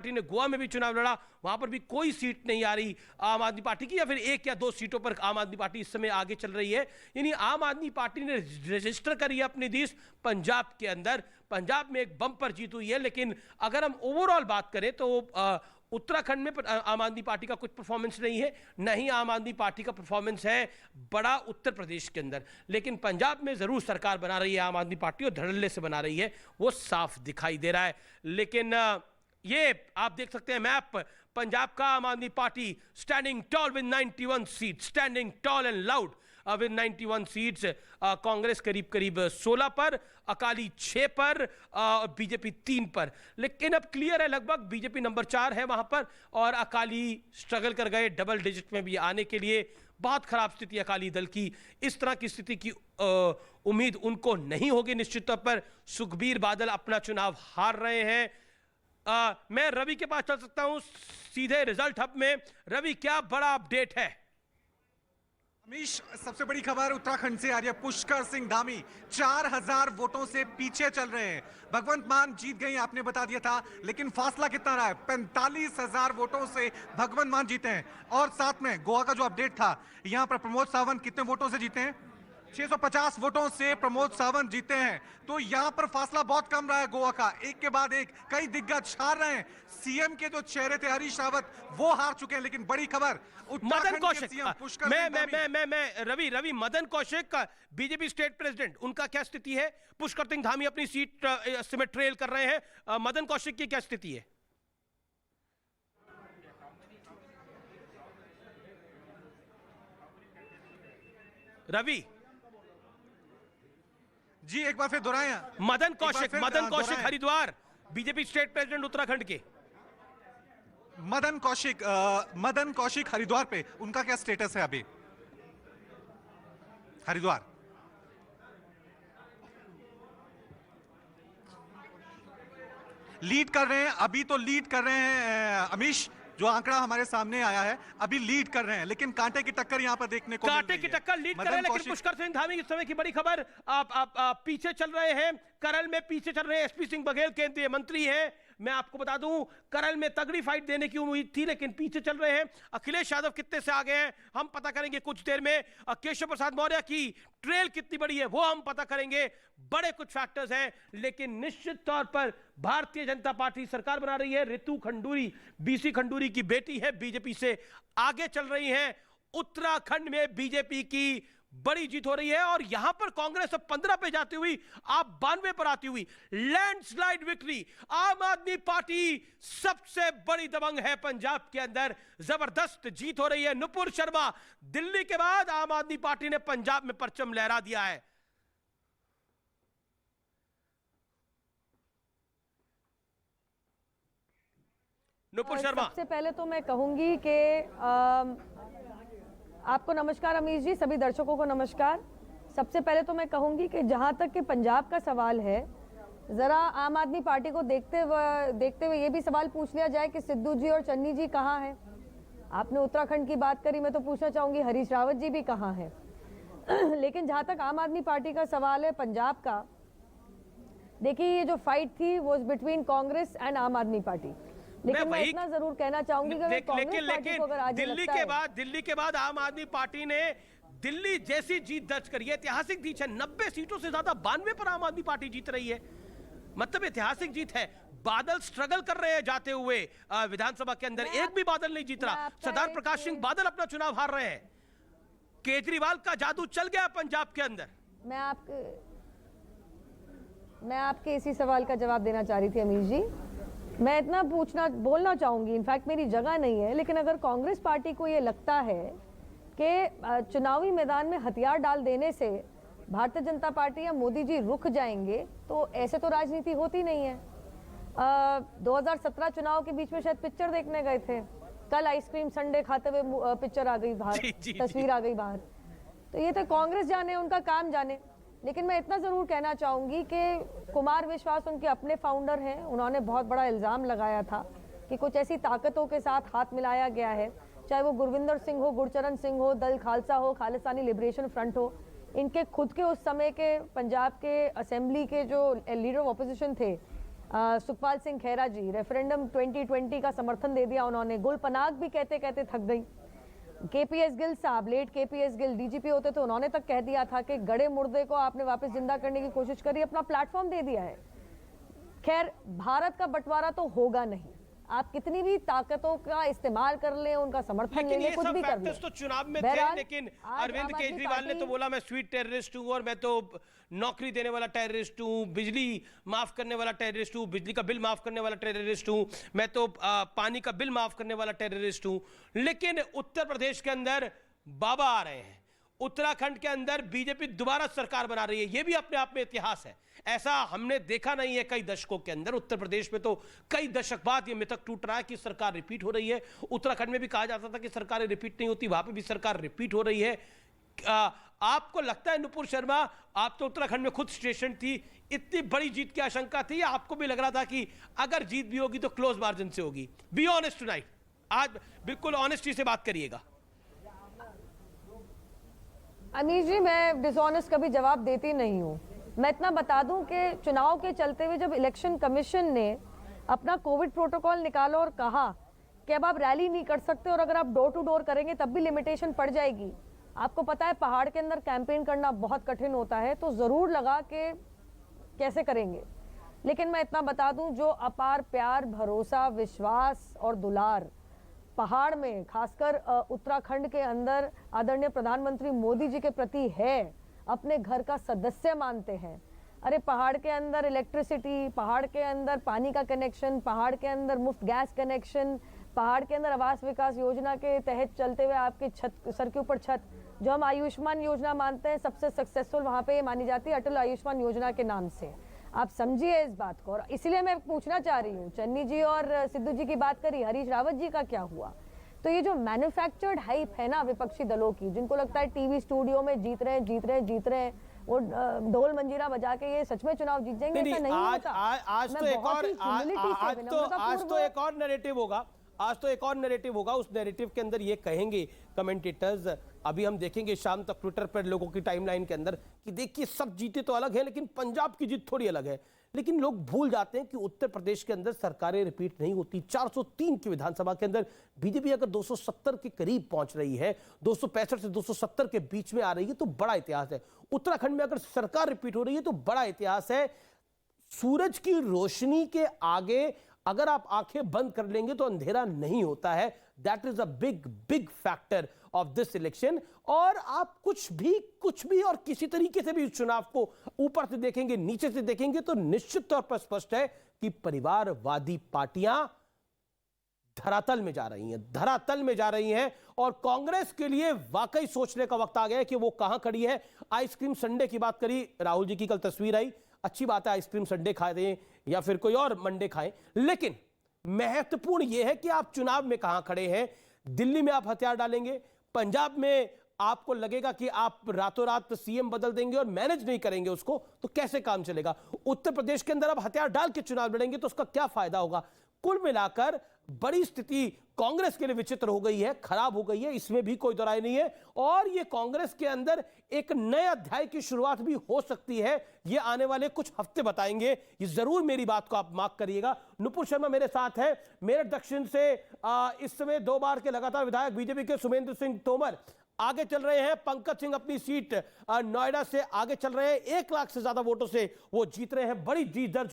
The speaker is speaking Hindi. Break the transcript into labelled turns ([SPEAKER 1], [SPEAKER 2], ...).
[SPEAKER 1] पार्टी ने गोवा में भी चुनाव लड़ा, वहां पर भी कोई सीट नहीं आ रही आम आदमी पार्टी की, या फिर 1 या 2 सीटों पर आम आदमी पार्टी इस समय आगे चल रही है। यानी आम आदमी पार्टी ने रजिस्टर करी है अपनी जीत पंजाब के अंदर। पंजाब में एक बम्पर जीत हुई है, लेकिन अगर हम ओवरऑल बात करें तो उत्तराखंड में आम आदमी पार्टी का कुछ परफॉर्मेंस नहीं है, नहीं आम आदमी पार्टी का परफॉर्मेंस है बड़ा उत्तर प्रदेश के अंदर। लेकिन पंजाब में जरूर सरकार बना रही है आम आदमी पार्टी, और धड़ल्ले से बना रही है, वो साफ दिखाई दे रहा है। लेकिन ये आप देख सकते हैं मैप, पंजाब का Aam Aadmi party standing tall with 91 seat, standing tall and loud with 91 seats. Congress करीब करीब 16 पर, अकाली 6 पर और बीजेपी 3 पर। लेकिन अब क्लियर है लगभग बीजेपी नंबर 4 है वहां पर, और अकाली स्ट्रगल कर गए डबल डिजिट में भी आने के लिए। बहुत खराब स्थिति अकाली दल की, इस तरह की स्थिति की उम्मीद उनको नहीं होगी निश्चित तौर पर। सुखबीर बादल अपना चुनाव हार रहे हैं। मैं रवि के पास चल सकता हूं सीधे रिजल्ट हब में। रवि, क्या बड़ा अपडेट है?
[SPEAKER 2] अमीश, सबसे बड़ी खबर उत्तराखंड से आ रही है। पुष्कर सिंह धामी 4000 वोटों से पीछे चल रहे हैं। भगवंत मान जीत गई, आपने बता दिया था, लेकिन फासला कितना रहा है? 45,000 वोटों से भगवंत मान जीते हैं। और साथ में गोवा का जो अपडेट था, यहां पर प्रमोद सावंत कितने वोटों से जीते हैं? 650 वोटों से प्रमोद सावंत जीते हैं। तो यहां पर फासला बहुत कम रहा है गोवा का। एक के बाद एक कई दिग्गज हार रहे हैं। सीएम के जो चेहरे थे हरीश रावत, वो हार चुके हैं। लेकिन बड़ी खबर,
[SPEAKER 1] मदन कौशिक, मैं Ravi Madan Kaushik BJP state president, उनका क्या स्थिति है? पुष्कर सिंह धामी अपनी सीट में ट्रेल कर रहे हैं, मदन कौशिक की क्या स्थिति है? रवि
[SPEAKER 2] जी, एक बार फिर दोहराएं।
[SPEAKER 1] Madan Kaushik Haridwar, BJP state president Uttarakhand के।
[SPEAKER 2] मदन कौशिक हरिद्वार पे उनका क्या स्टेटस है अभी? हरिद्वार लीड कर रहे हैं, अभी तो लीड कर रहे हैं अमीश। जो आंकड़ा हमारे सामने आया है, अभी लीड कर रहे हैं, लेकिन कांटे की टक्कर यहां पर देखने को मिल रही है।
[SPEAKER 1] कांटे की टक्कर लीड कर रहे हैं, लेकिन पुष्कर सिंह धामी इस समय की बड़ी खबर, आप पीछे चल रहे हैं। करल में पीछे चल रहे हैं एसपी सिंह बघेल, केंद्रीय मंत्री हैं। मैं आपको बता दूं, करल में तगड़ी फाइट देने की उम्मीद थी, लेकिन पीछे चल रहे हैं। अखिलेश यादव कितने से आगे हैं हम पता करेंगे कुछ देर में। केशव प्रसाद मौर्य की ट्रेल कितनी बड़ी है वो हम पता करेंगे। बड़े कुछ फैक्टर्स हैं, लेकिन निश्चित तौर पर भारतीय जनता पार्टी सरकार बना रही है। रितु खंडूरी, बीसी खंडूरी की बेटी है, बीजेपी से आगे चल रही हैं। उत्तराखंड में बीजेपी की बड़ी जीत हो रही है, और यहां पर कांग्रेस अब 15 पे जाती हुई आप 92 पर आती हुई लैंडस्लाइड विक्ट्री। आम आदमी पार्टी सबसे बड़ी दबंग है पंजाब के अंदर, जबरदस्त जीत हो रही है। नुपुर शर्मा, दिल्ली के बाद आम आदमी पार्टी ने पंजाब में परचम लहरा दिया है। नुपुर शर्मा,
[SPEAKER 3] सबसे पहले तो मैं कहूंगी कि आपको नमस्कार अमीश जी, सभी दर्शकों को नमस्कार। सबसे पहले तो मैं कहूंगी कि जहां तक कि पंजाब का सवाल है, जरा आम आदमी पार्टी को देखते हुए ये भी सवाल पूछ लिया जाए कि सिद्धू जी और चन्नी जी कहां हैं। आपने उत्तराखंड की बात करी, मैं तो पूछना चाहूंगी हरीश रावत जी भी कहां हैं। लेकिन जहां तक आम आदमी पार्टी का सवाल है पंजाब का, देखिए ये जो फाइट थी वो बिटवीन कांग्रेस एंड आम आदमी पार्टी। लेकिन मैं इतना जरूर कहना चाहूंगी कि
[SPEAKER 1] दिल्ली के बाद आम आदमी पार्टी ने दिल्ली जैसी जीत दर्ज करी है, ऐतिहासिक जीत है। 90 सीटों से ज्यादा 92 पर आम आदमी पार्टी जीत रही है, मतलब ऐतिहासिक जीत है। बादल स्ट्रगल कर रहे हैं जाते हुए विधानसभा के अंदर, एक भी बादल नहीं जीत रहा। सरदार प्रकाश सिंह बादल अपना चुनाव हार रहे हैं। केजरीवाल का जादू चल गया पंजाब के अंदर।
[SPEAKER 3] मैं आपके इसी सवाल का जवाब देना चाह रही थी अमीश जी। मैं इतना बोलना चाहूंगी, इनफैक्ट मेरी जगह नहीं है, लेकिन अगर कांग्रेस पार्टी को ये लगता है कि चुनावी मैदान में हथियार डाल देने से भारतीय जनता पार्टी या मोदी जी रुक जाएंगे, तो ऐसे तो राजनीति होती नहीं है। 2017 चुनाव के बीच में शायद पिक्चर देखने गए थे, कल आइसक्रीम संडे खाते हुए पिक्चर आ गई बाहर, तस्वीर आ गई बाहर। तो ये तो कांग्रेस जाने, उनका काम जाने। लेकिन मैं इतना जरूर कहना चाहूंगी कि कुमार विश्वास उनके अपने फाउंडर हैं। उन्होंने बहुत बड़ा इल्जाम लगाया था कि कुछ ऐसी ताकतों के साथ हाथ मिलाया गया है, चाहे वो गुरविंदर सिंह हो, गुरचरण सिंह हो, दल खालसा हो, खालिस्तानी लिबरेशन फ्रंट हो। इनके खुद के उस समय के पंजाब के असेंबली के जो लीडर ऑफ ऑपोजिशन थे, सुखपाल सिंह खैरा जी, रेफरेंडम 2020 का समर्थन दे दिया उन्होंने। गुल पनाग भी कहते कहते थक गई। केपीएस गिल साहब, लेट केपीएस गिल डीजीपी होते तो उन्होंने तक कह दिया था कि गड़े मुर्दे को आपने वापस जिंदा करने की कोशिश करी, अपना प्लेटफॉर्म दे दिया है। खैर, भारत का बंटवारा तो होगा नहीं, आप कितनी भी ताकतों का इस्तेमाल कर लें, उनका समर्थन ले लें, कुछ भी कर लें।
[SPEAKER 1] तो चुनाव में थे,
[SPEAKER 3] बहरहाल,
[SPEAKER 1] लेकिन
[SPEAKER 3] आज
[SPEAKER 1] अरविंद
[SPEAKER 3] आम आदमी
[SPEAKER 1] केजरीवाल ने तो बोला मैं स्वीट टेररिस्ट हूं और मैं तो नौकरी देने वाला टेररिस्ट हूं, बिजली माफ करने वाला टेररिस्ट हूं, बिजली का बिल माफ करने वाला टेररिस्ट हूं, मैं तो पानी का बिल माफ करने वाला टेररिस्ट हूं। लेकिन उत्तर प्रदेश के अंदर बाबा आ रहे हैं, उत्तराखंड के अंदर बीजेपी दोबारा सरकार बना रही है, यह भी अपने आप में इतिहास है। ऐसा हमने देखा नहीं है कई दशकों के अंदर। उत्तर प्रदेश में तो कई दशक बाद यह मिथक टूट रहा है कि सरकार रिपीट हो रही है। उत्तराखंड में भी कहा जाता था कि सरकारें रिपीट नहीं होती, वहां पे भी सरकार रिपीट हो रही है। आपको लगता है नुपुर शर्मा, आप तो उत्तराखंड में खुद स्टेशन थी, इतनी बड़ी जीत की आशंका थी, या आपको भी लग रहा था कि अगर जीत भी होगी तो क्लोज मार्जिन से होगी? बी ऑनेस्ट टुनाइट, आज बिल्कुल ऑनेस्टी से बात करिएगा।
[SPEAKER 3] अमीर जी, मैं डिसऑनेस्ट कभी जवाब देती नहीं हूँ। मैं इतना बता दूं कि चुनाव के चलते हुए जब इलेक्शन कमीशन ने अपना कोविड प्रोटोकॉल निकाला और कहा कि अब आप रैली नहीं कर सकते और अगर आप डोर टू डोर करेंगे तब भी लिमिटेशन पड़ जाएगी। आपको पता है पहाड़ के अंदर कैंपेन करना बहुत कठिन होता है, तो ज़रूर लगा कि कैसे करेंगे। लेकिन मैं इतना बता दूं, जो अपार प्यार, भरोसा, विश्वास और दुलार पहाड़ में, खासकर उत्तराखंड के अंदर आदरणीय प्रधानमंत्री मोदी जी के प्रति है, अपने घर का सदस्य मानते हैं। अरे पहाड़ के अंदर इलेक्ट्रिसिटी, पहाड़ के अंदर पानी का कनेक्शन, पहाड़ के अंदर मुफ्त गैस कनेक्शन, पहाड़ के अंदर आवास विकास योजना के तहत चलते हुए आपके छत, सर के ऊपर छत, जो हम आयुष्मान योजना मानते हैं सबसे सक्सेसफुल वहाँ पे मानी जाती है अटल आयुष्मान योजना के नाम से। आप समझिए इस बात को। और इसलिए मैं पूछना चाह रही हूँ, चन्नी जी और सिद्धू जी की बात करी, हरीश रावत जी का क्या हुआ? तो ये जो मैन्युफैक्चर्ड हाइप है ना विपक्षी दलों की, जिनको लगता है टीवी स्टूडियो में जीत रहे हैं, वो ढोल मंजीरा बजा के ये सच में चुनाव जीत जाएंगे, ऐसा नहीं होता।
[SPEAKER 4] आज तो एक और नैरेटिव होगा, आज तो एक और नैरेटिव होगा। उस नैरेटिव के अंदर ये कहेंगे कमेंटेटर्स, अभी हम देखेंगे शाम तक ट्विटर पर लोगों की टाइमलाइन के अंदर, कि देखिए सब जीते तो अलग है लेकिन पंजाब की जीत थोड़ी अलग है। लेकिन लोग भूल जाते हैं कि उत्तर प्रदेश के अंदर सरकारें रिपीट नहीं होती। 403 की विधानसभा के अंदर बीजेपी अगर 270 के करीब पहुंच रही है, 265 से 270 के बीच में आ रही है, तो बड़ा इतिहास है। उत्तराखंड में अगर सरकार रिपीट हो रही है तो बड़ा इतिहास है। सूरज की रोशनी के आगे अगर आप आंखें बंद कर लेंगे तो अंधेरा नहीं होता है। That is a big big factor of this election. और आप कुछ भी और किसी तरीके से भी इस चुनाव को ऊपर से देखेंगे, नीचे से देखेंगे, तो निश्चित तौर पर स्पष्ट है कि परिवारवादी पार्टियां धरातल में जा रही हैं। और कांग्रेस के लिए वाकई सोचने का वक्त आ गया है कि वो कहां खड़ी है। आइसक्रीम संडे की बात करी राहुल जी की, कल तस्वीर आई, अच्छी बात है, आइसक्रीम संडे खा दें या फिर कोई और मंडे खाएं, लेकिन महत्वपूर्ण यह है कि आप चुनाव में कहां खड़े हैं। दिल्ली में आप हथियार डालेंगे, पंजाब में आपको लगेगा कि आप रातों रात सीएम बदल देंगे और मैनेज नहीं करेंगे उसको, तो कैसे काम चलेगा। उत्तर प्रदेश के अंदर आप हथियार डाल के चुनाव लड़ेंगे तो उसका क्या फायदा होगा। कुल मिलाकर बड़ी स्थिति कांग्रेस के लिए विचित्र हो गई है, खराब हो गई है, इसमें भी कोई दो राय नहीं है। और ये कांग्रेस के अंदर एक नए अध्याय की शुरुआत भी हो सकती है, ये आने वाले कुछ हफ्ते बताएंगे। ये जरूर मेरी बात को आप मार्क करिएगा। नुपुर शर्मा मेरे साथ है, मेरठ दक्षिण से इस समय 2 बार के लगातार विधायक बीजेपी के सुमेंद्र सिंह तोमर आगे चल रहे हैं। पंकज सिंह अपनी सीट नोएडा से आगे चल रहे हैं, 1 लाख से ज्यादा वोटों से वो जीत रहे हैं, बड़ी जीत दर्ज